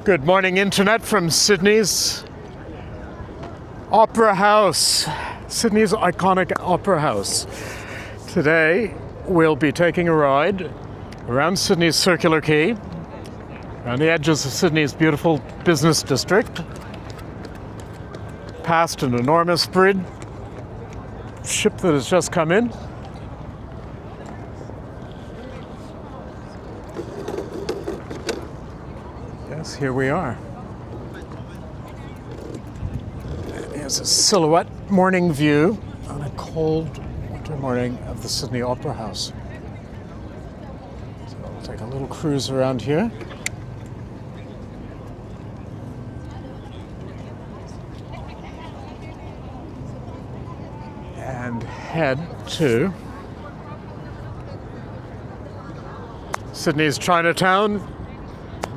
Good morning, Internet, from Sydney's Opera House, Sydney's iconic Opera House. Today, we'll be taking a ride around Sydney's Circular Quay, around the edges of Sydney's beautiful business district, past an enormous bridge, ship that has just come in. Yes, here we are. Here's a silhouette morning view on a cold winter morning of the Sydney Opera House. So we'll take a little cruise around here. And head to Sydney's Chinatown,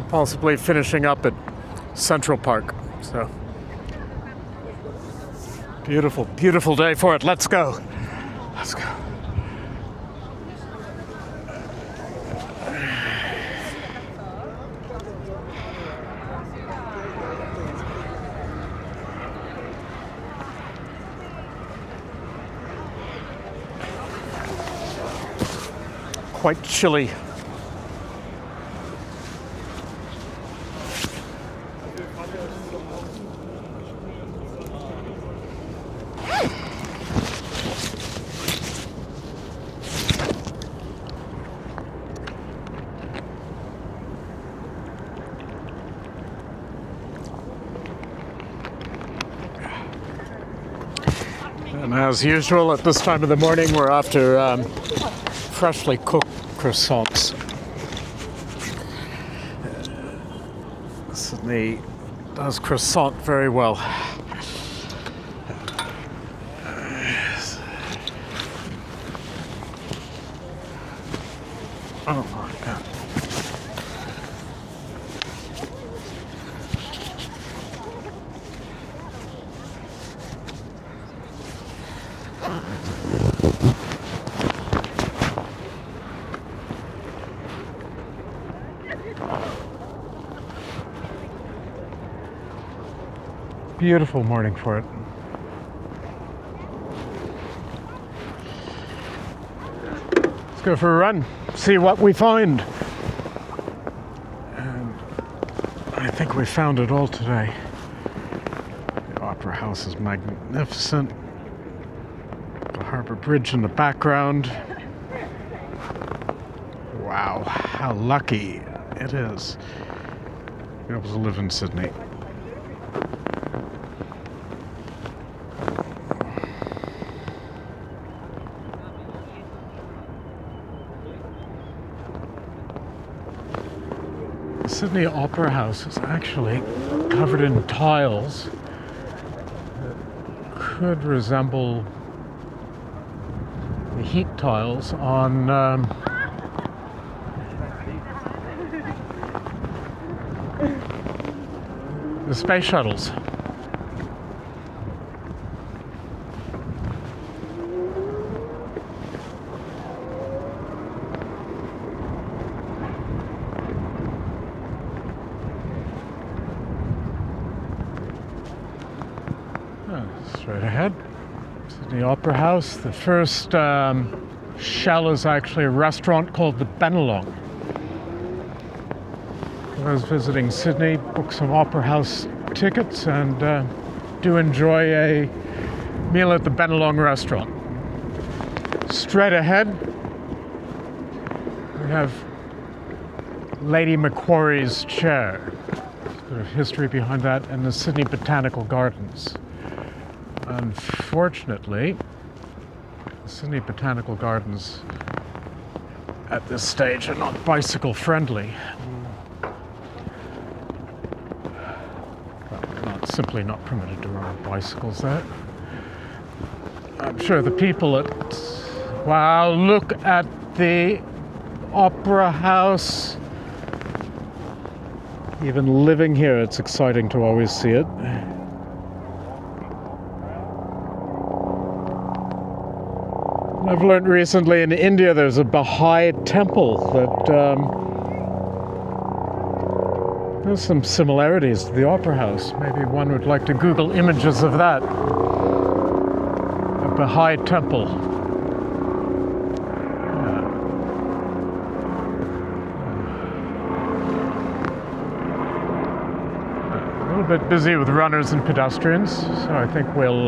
possibly finishing up at Central Park. So, beautiful, beautiful day for it. Let's go. Let's go. Quite chilly. And as usual, at this time of the morning, we're after freshly cooked croissants. Sydney does croissant very well. Oh my God. Beautiful morning for it. Let's go for a run, see what we find. And I think we found it all today. The Opera House is magnificent. The Harbour Bridge in the background. Wow, how lucky it is to be able to live in Sydney. The Sydney Opera House is actually covered in tiles that could resemble the heat tiles on the space shuttles. Straight ahead, Sydney Opera House. The first shell is actually a restaurant called the Bennelong. For those visiting Sydney, book some Opera House tickets and do enjoy a meal at the Bennelong restaurant. Straight ahead, we have Lady Macquarie's chair. There's a bit of history behind that, and the Sydney Botanical Gardens. Unfortunately, the Sydney Botanical Gardens at this stage are not bicycle friendly. Well, simply not permitted to ride bicycles there. I'm sure the people at... Wow, look at the Opera House. Even living here, it's exciting to always see it. I've learned recently in India there's a Baha'i temple that There's some similarities to the Opera House. Maybe one would like to Google images of that. A Baha'i temple. A little bit busy with runners and pedestrians, so I think we'll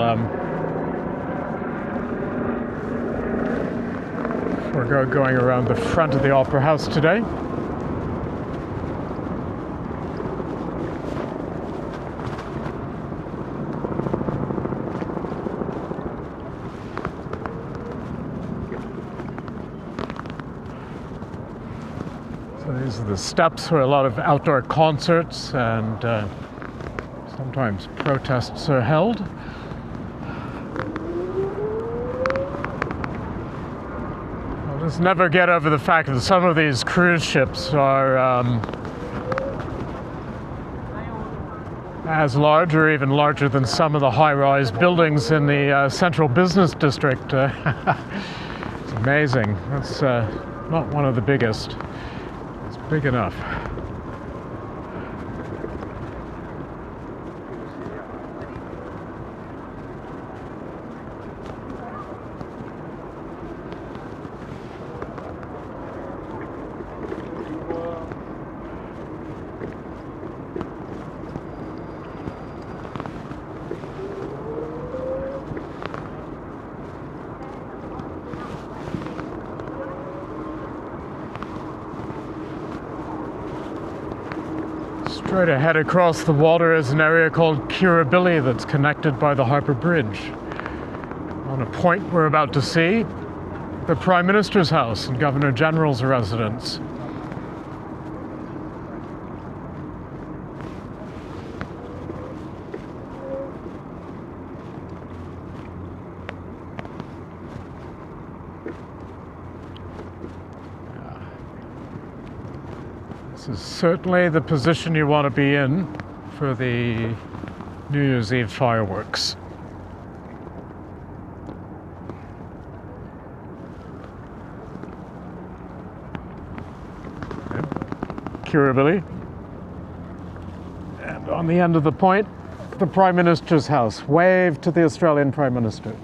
forego going around the front of the Opera House today. So these are the steps where a lot of outdoor concerts and sometimes protests are held. I'll just never get over the fact that some of these cruise ships are as large or even larger than some of the high-rise buildings in the central business district. It's amazing. That's not one of the biggest. It's big enough. Straight ahead across the water is an area called Kirribilli that's connected by the Harbour Bridge. On a point we're about to see, the Prime Minister's house and Governor General's residence. This is certainly the position you want to be in for the New Year's Eve fireworks. Kirribilli. And on the end of the point, the Prime Minister's house. Wave to the Australian Prime Minister.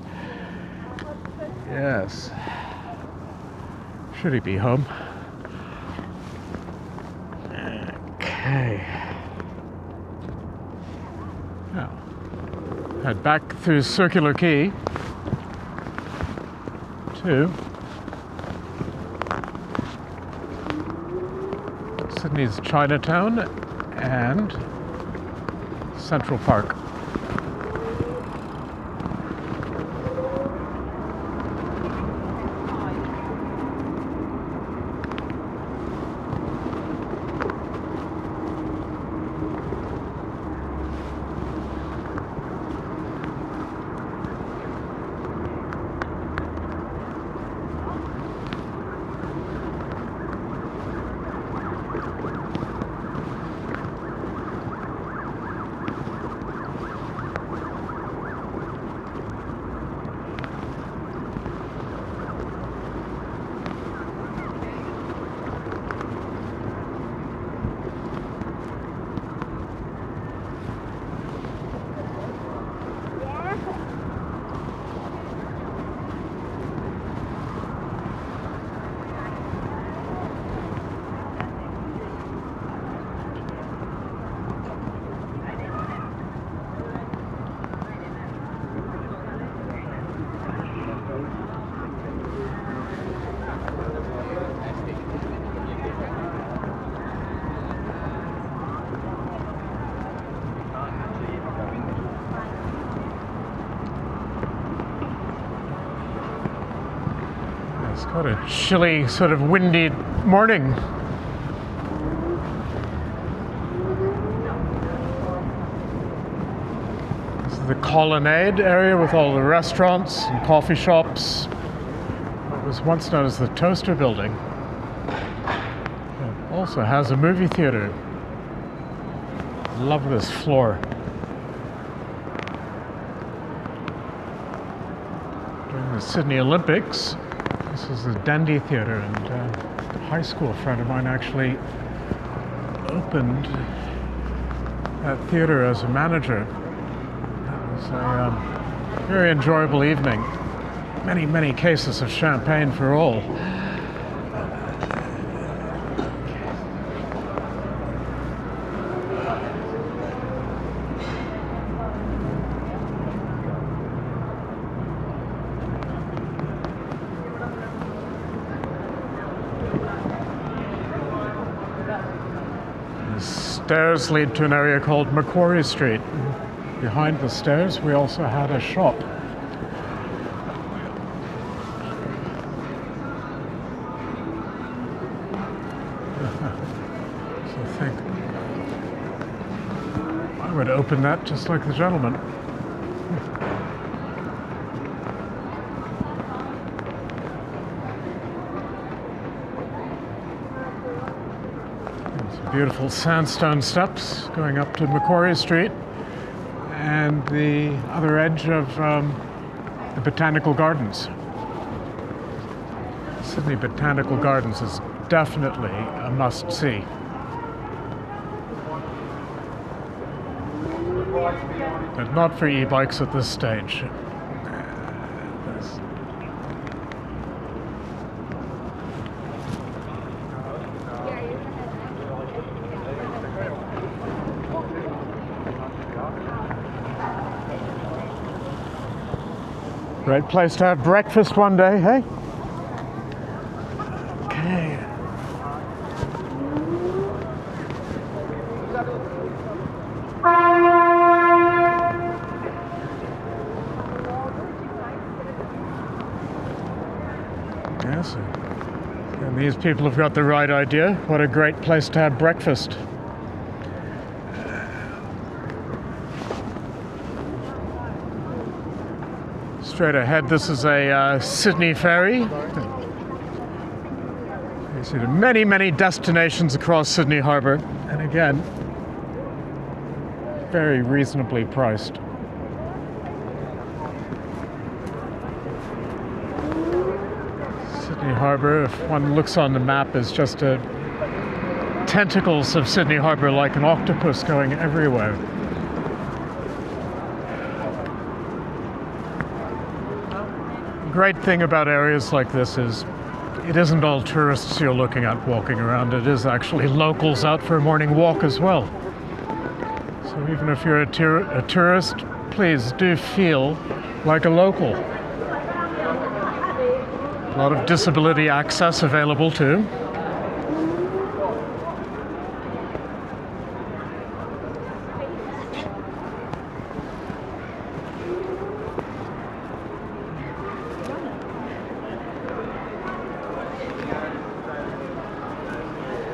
Yes. Should he be home? Okay. Now, head back through Circular Quay to Sydney's Chinatown and Central Park. It's quite a chilly, sort of windy morning. This is the colonnade area with all the restaurants and coffee shops. What was once known as the Toaster Building. It also has a movie theater. Love this floor. During the Sydney Olympics, this is the Dandy Theatre, and a high school friend of mine actually opened that theater as a manager. It was a very enjoyable evening. Many cases of champagne for all. The stairs lead to an area called Macquarie Street. Behind the stairs, we also had a shop. So I think I would open that just like the gentleman. Beautiful sandstone steps going up to Macquarie Street and the other edge of the Botanical Gardens. Sydney Botanical Gardens is definitely a must-see. But not for e-bikes at this stage. Great place to have breakfast one day, hey? Okay. Yes. And these people have got the right idea. What a great place to have breakfast. Straight ahead, this is a Sydney ferry. You see many destinations across Sydney Harbour, and again, very reasonably priced. Sydney Harbour, if one looks on the map, is just tentacles of Sydney Harbour like an octopus going everywhere. Great thing about areas like this is it isn't all tourists you're looking at walking around. It is actually locals out for a morning walk as well. So even if you're a tourist, please do feel like a local. A lot of disability access available too.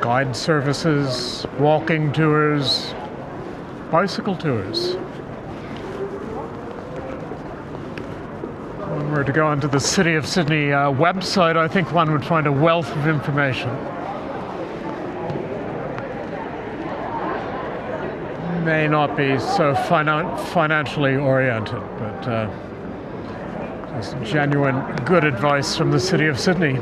Guide services, walking tours, bicycle tours. If one were to go onto the City of Sydney website, I think one would find a wealth of information. May not be so financially oriented, but just genuine good advice from the City of Sydney.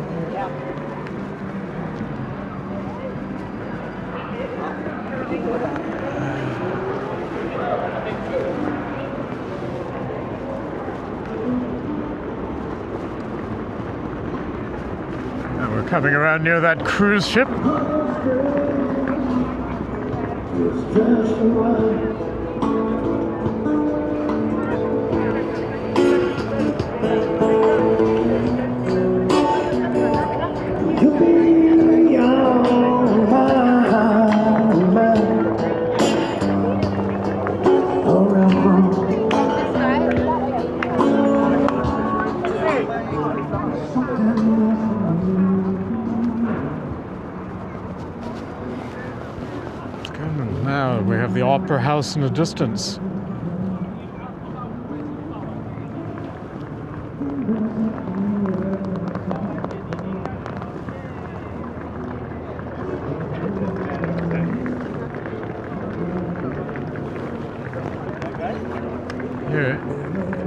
Coming around near that cruise ship. Now we have the Opera House in the distance. Here,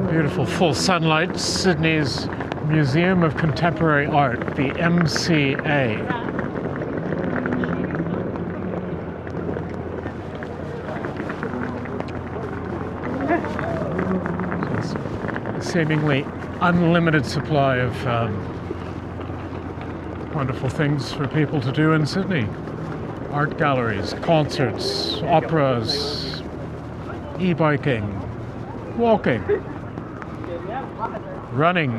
beautiful full sunlight, Sydney's Museum of Contemporary Art, the MCA. seemingly unlimited supply of wonderful things for people to do in Sydney. Art galleries, concerts, operas, e-biking, walking, running.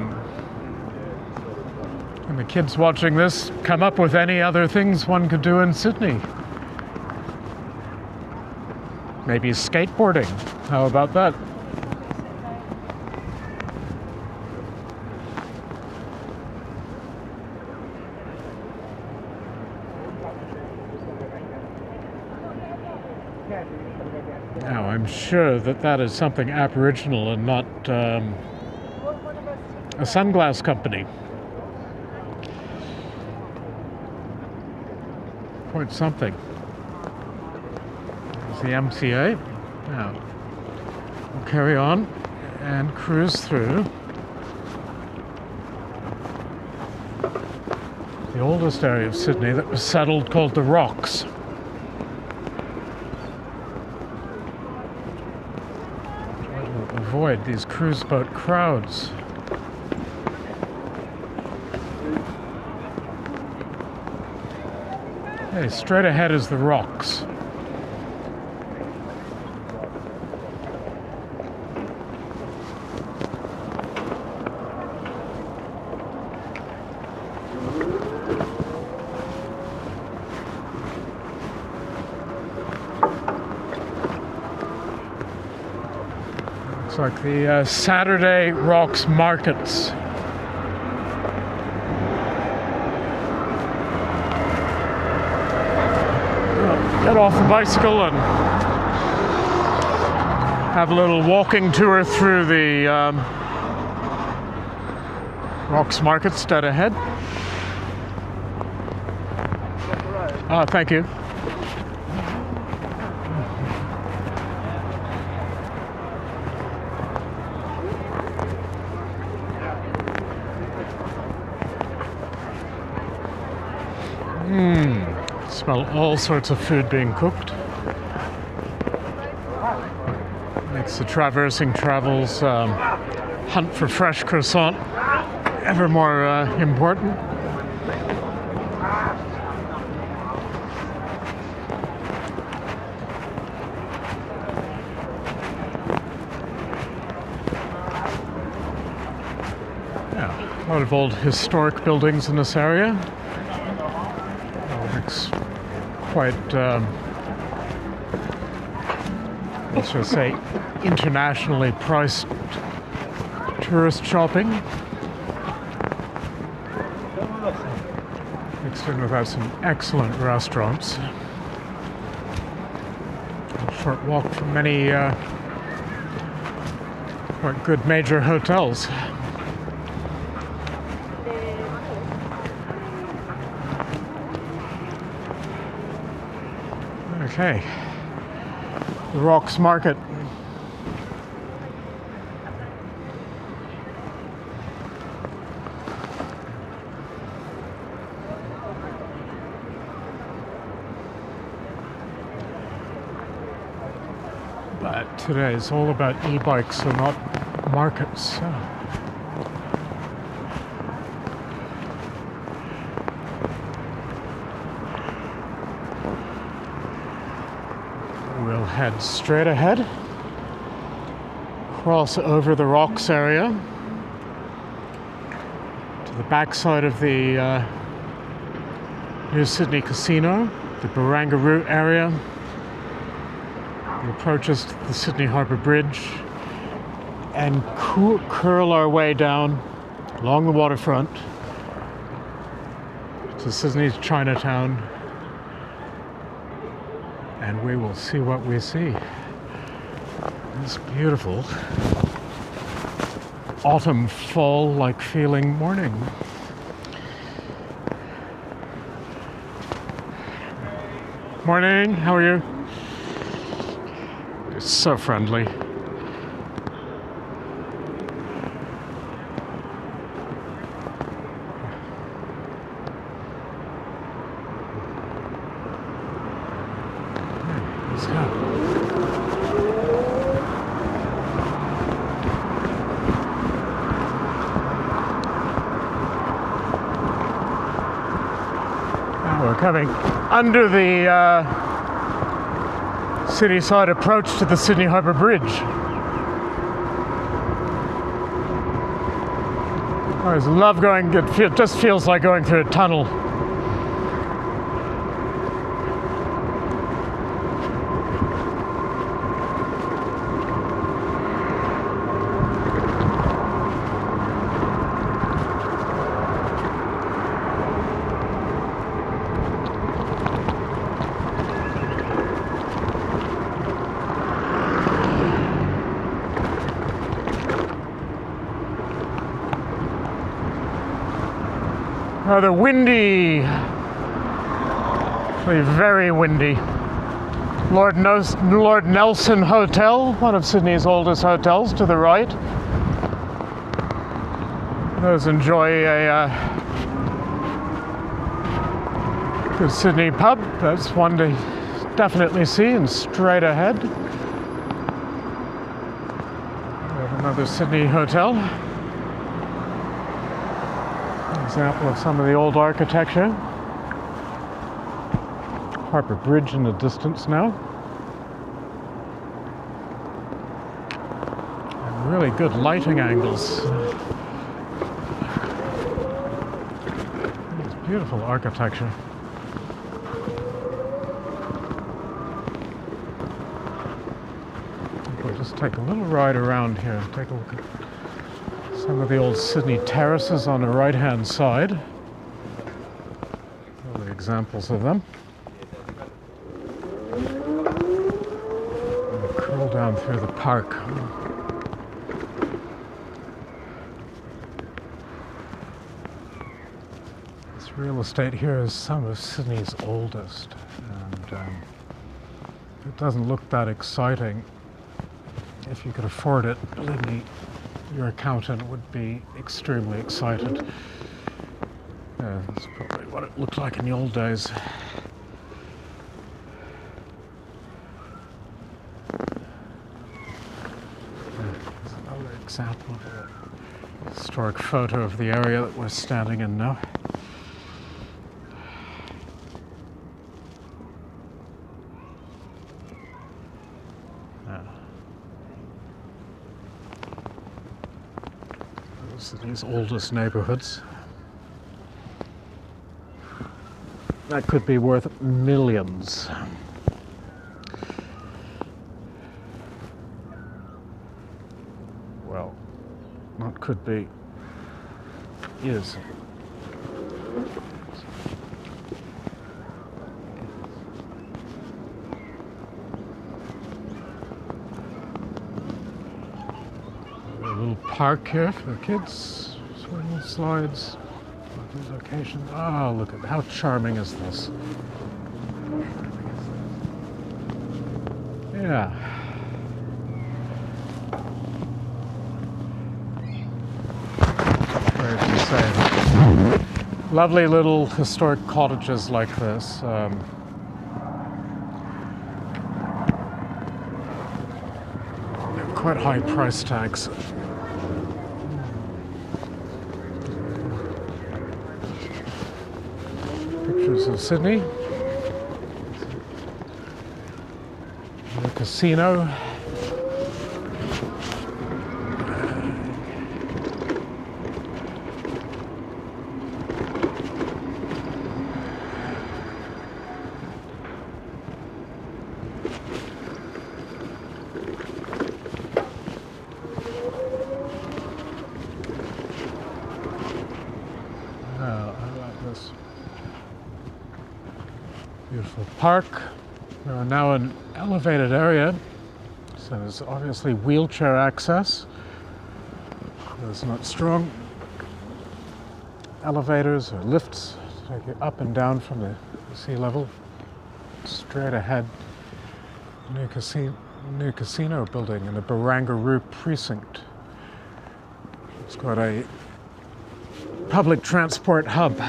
And the kids watching this come up with any other things one could do in Sydney. Maybe skateboarding. How about that? Now, I'm sure that that is something Aboriginal and not a sunglass company. Quite something. There's the MCA. Now, we'll carry on and cruise through the oldest area of Sydney that was settled, called the Rocks. Avoid these cruise boat crowds. Hey, straight ahead is the Rocks. Looks like the Saturday Rocks markets. Get off the bicycle and have a little walking tour through the Rocks markets dead ahead. Thank you. Smell all sorts of food being cooked. Makes the traversing travels hunt for fresh croissant ever more important. Yeah, a lot of old historic buildings in this area. It's quite, let's just say, internationally priced tourist shopping. Mixed in with some excellent restaurants. A short walk from many quite good major hotels. Okay, the Rocks Market. But today is all about e-bikes, so not markets. We'll head straight ahead, cross over the Rocks area to the backside of the New Sydney Casino, the Barangaroo area. The approaches to the Sydney Harbour Bridge, and curl our way down along the waterfront to Sydney's Chinatown. And we will see what we see. This beautiful autumn fall-like feeling morning. Morning, how are you? You're so friendly. Let's go. We're coming under the city side approach to the Sydney Harbour Bridge. I always love going, it just feels like going through a tunnel. Rather windy, actually very windy. Lord Nelson Hotel, one of Sydney's oldest hotels, to the right. Those enjoy a good Sydney pub. That's one to definitely see, and straight ahead. We have another Sydney hotel. Example of some of the old architecture. Harbour Bridge in the distance now. And really good lighting angles. It's beautiful architecture. We'll just take a little ride around here. Take a look at some of the old Sydney terraces on the right-hand side. All the examples of them. We'll curl down through the park. This real estate here is some of Sydney's oldest, and it doesn't look that exciting. If you could afford it, believe me, your accountant would be extremely excited. That's probably what it looked like in the old days. There's another example of a historic photo of the area that we're standing in now. Sydney's oldest neighborhoods. That could be worth millions. Well, not could be, is. Park here for the kids, swing slides, location. Oh, look at how charming is this? Yeah. Very to say. Lovely little historic cottages like this. Quite high price tags. Pictures of Sydney, the casino, beautiful park. We are now in an elevated area, so there's obviously wheelchair access. There's not strong elevators or lifts to take you up and down from the sea level. Straight ahead, new casino building in the Barangaroo precinct. It's got a public transport hub.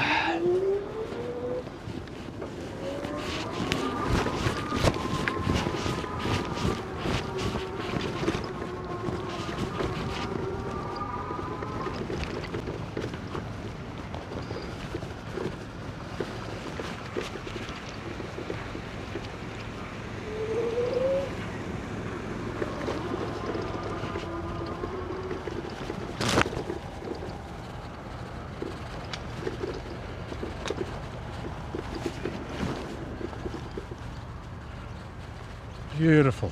Beautiful.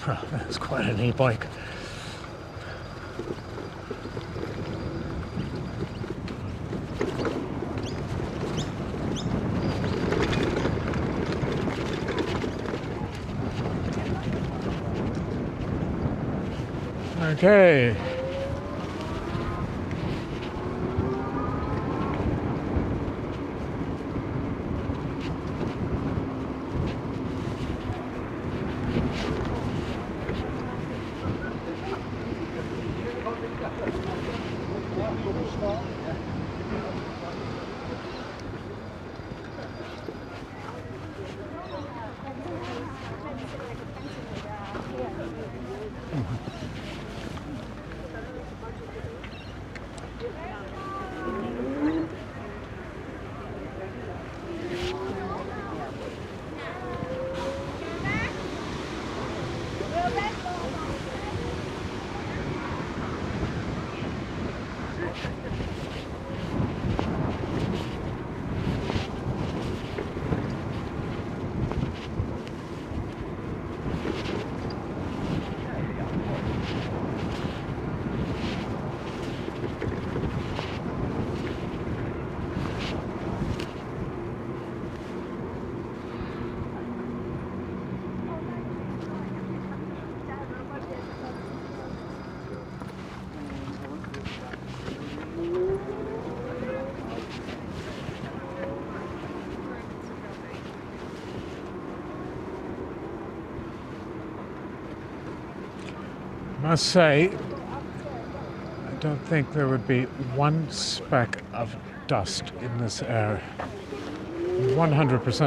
Oh, that's quite an e-bike. Okay. I must say, I don't think there would be one speck of dust in this air. 100%